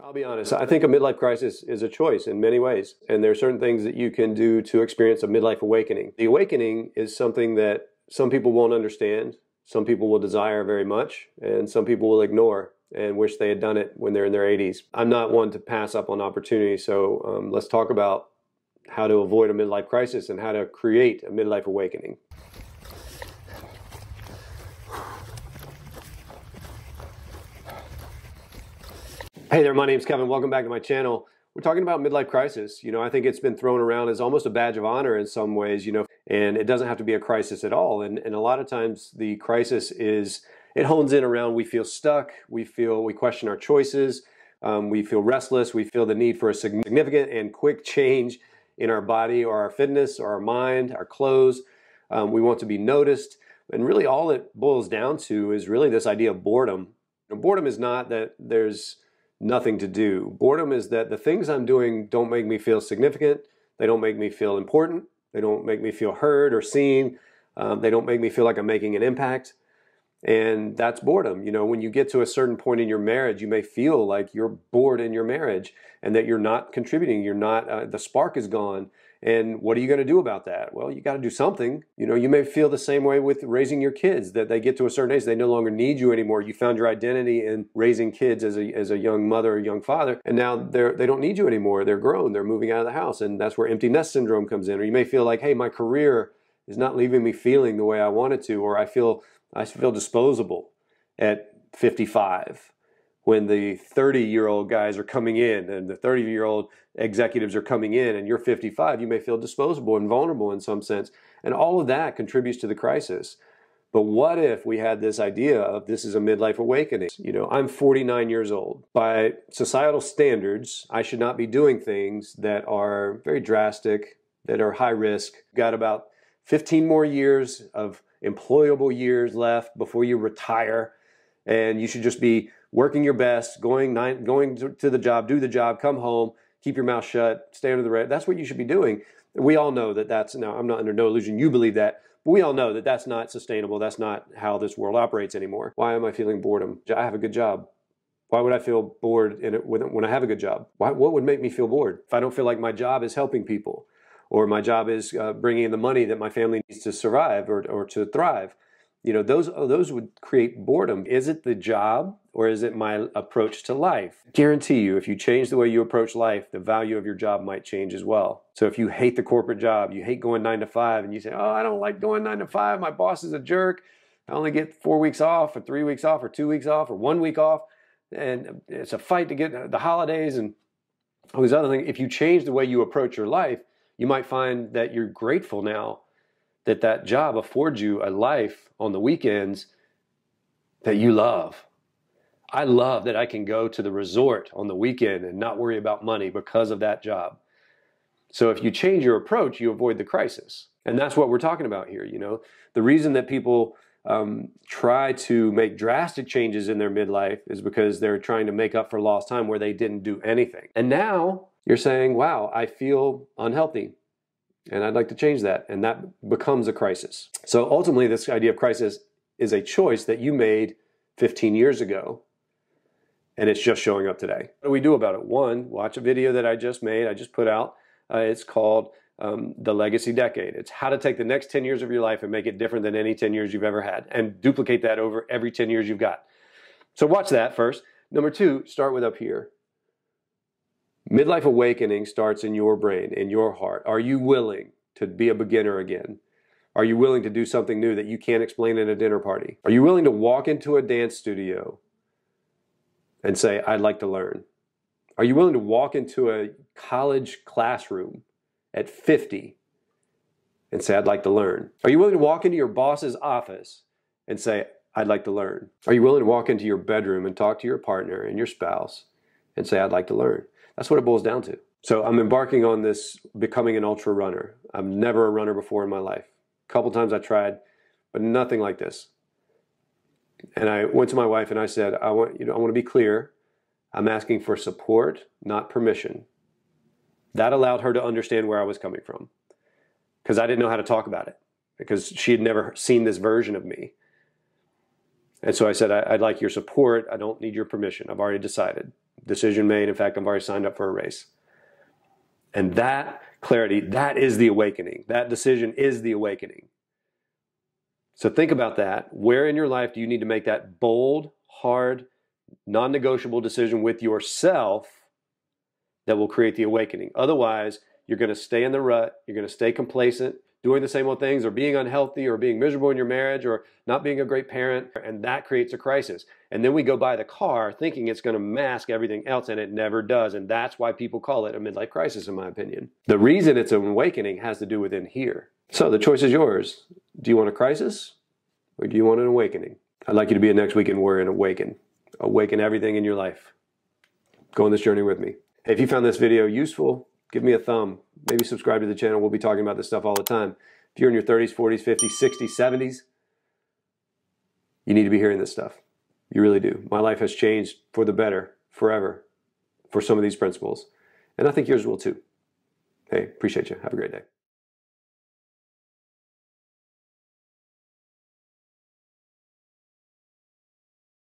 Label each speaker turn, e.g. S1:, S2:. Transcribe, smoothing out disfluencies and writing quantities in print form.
S1: I'll be honest. I think a midlife crisis is a choice in many ways. And there are certain things that you can do to experience a midlife awakening. The awakening is something that some people won't understand, some people will desire very much, and some people will ignore and wish they had done it when they're in their 80s. I'm not one to pass up on opportunities, so let's talk about how to avoid a midlife crisis and how to create a midlife awakening. Hey there, my name's Kevin. Welcome back to my channel. We're talking about midlife crisis. I think it's been thrown around as almost a badge of honor in some ways, and it doesn't have to be a crisis at all. And a lot of times the crisis it hones in around we feel stuck, we question our choices, we feel restless, we feel the need for a significant and quick change in our body or our fitness or our mind, our clothes. We want to be noticed. And really all it boils down to is really this idea of boredom. Boredom is not that there's nothing to do. Boredom is that the things I'm doing don't make me feel significant. They don't make me feel important. They don't make me feel heard or seen. They don't make me feel like I'm making an impact. And that's boredom. When you get to a certain point in your marriage, you may feel like you're bored in your marriage and that you're not contributing. You're not, the spark is gone. And what are you going to do about that? Well, you got to do something. You may feel the same way with raising your kids, that they get to a certain age, they no longer need you anymore. You found your identity in raising kids as a young mother or young father, and now they don't need you anymore. They're grown. They're moving out of the house, and that's where empty nest syndrome comes in. Or you may feel like, hey, my career is not leaving me feeling the way I want it to, or I feel disposable at 55. When the 30-year-old guys are coming in and the 30-year-old executives are coming in and you're 55, you may feel disposable and vulnerable in some sense. And all of that contributes to the crisis. But what if we had this idea of this is a midlife awakening? I'm 49 years old. By societal standards, I should not be doing things that are very drastic, that are high risk. Got about 15 more years of employable years left before you retire. And you should just be working your best, going to the job, do the job, come home, keep your mouth shut, stay under the radar. That's what you should be doing. We all know now I'm not under no illusion you believe that, but we all know that that's not sustainable. That's not how this world operates anymore. Why am I feeling boredom? I have a good job. Why would I feel bored when I have a good job? What would make me feel bored? If I don't feel like my job is helping people, or my job is bringing in the money that my family needs to survive or to thrive, those would create boredom. Is it the job or is it my approach to life? Guarantee you, if you change the way you approach life, the value of your job might change as well. So if you hate the corporate job, you hate going 9 to 5, and you say, oh, I don't like going 9 to 5, my boss is a jerk, I only get 4 weeks off or 3 weeks off or 2 weeks off or 1 week off, and it's a fight to get the holidays and all these other things. If you change the way you approach your life, you might find that you're grateful now that job affords you a life on the weekends that you love. I love that I can go to the resort on the weekend and not worry about money because of that job. So if you change your approach, you avoid the crisis. And that's what we're talking about here. The reason that people try to make drastic changes in their midlife is because they're trying to make up for lost time where they didn't do anything. And now you're saying, wow, I feel unhealthy. And I'd like to change that. And that becomes a crisis. So ultimately, this idea of crisis is a choice that you made 15 years ago. And it's just showing up today. What do we do about it? One, watch a video that I just put out. It's called The Legacy Decade. It's how to take the next 10 years of your life and make it different than any 10 years you've ever had. And duplicate that over every 10 years you've got. So watch that first. Number two, start with up here. Midlife awakening starts in your brain, in your heart. Are you willing to be a beginner again? Are you willing to do something new that you can't explain at a dinner party? Are you willing to walk into a dance studio and say, I'd like to learn? Are you willing to walk into a college classroom at 50 and say, I'd like to learn? Are you willing to walk into your boss's office and say, I'd like to learn? Are you willing to walk into your bedroom and talk to your partner and your spouse and say, I'd like to learn? That's what it boils down to. So I'm embarking on this becoming an ultra runner. I'm never a runner before in my life. A couple times I tried, but nothing like this. And I went to my wife and I said, I want to be clear. I'm asking for support, not permission. That allowed her to understand where I was coming from, because I didn't know how to talk about it, because she had never seen this version of me. And so I said, I'd like your support. I don't need your permission. I've already decided. Decision made. In fact, I've already signed up for a race. And that clarity, that is the awakening. That decision is the awakening. So think about that. Where in your life do you need to make that bold, hard, non-negotiable decision with yourself that will create the awakening? Otherwise, you're going to stay in the rut. You're going to stay complacent, doing the same old things, or being unhealthy, or being miserable in your marriage, or not being a great parent, and that creates a crisis. And then we go buy the car thinking it's going to mask everything else, and it never does. And that's why people call it a midlife crisis, in my opinion. The reason it's an awakening has to do with in here. So the choice is yours. Do you want a crisis, or do you want an awakening? I'd like you to be a next weekend warrior and awaken. Awaken everything in your life. Go on this journey with me. Hey, if you found this video useful, give me a thumb. Maybe subscribe to the channel. We'll be talking about this stuff all the time. If you're in your 30s, 40s, 50s, 60s, 70s, you need to be hearing this stuff. You really do. My life has changed for the better forever for some of these principles. And I think yours will too. Hey, appreciate you. Have a great day.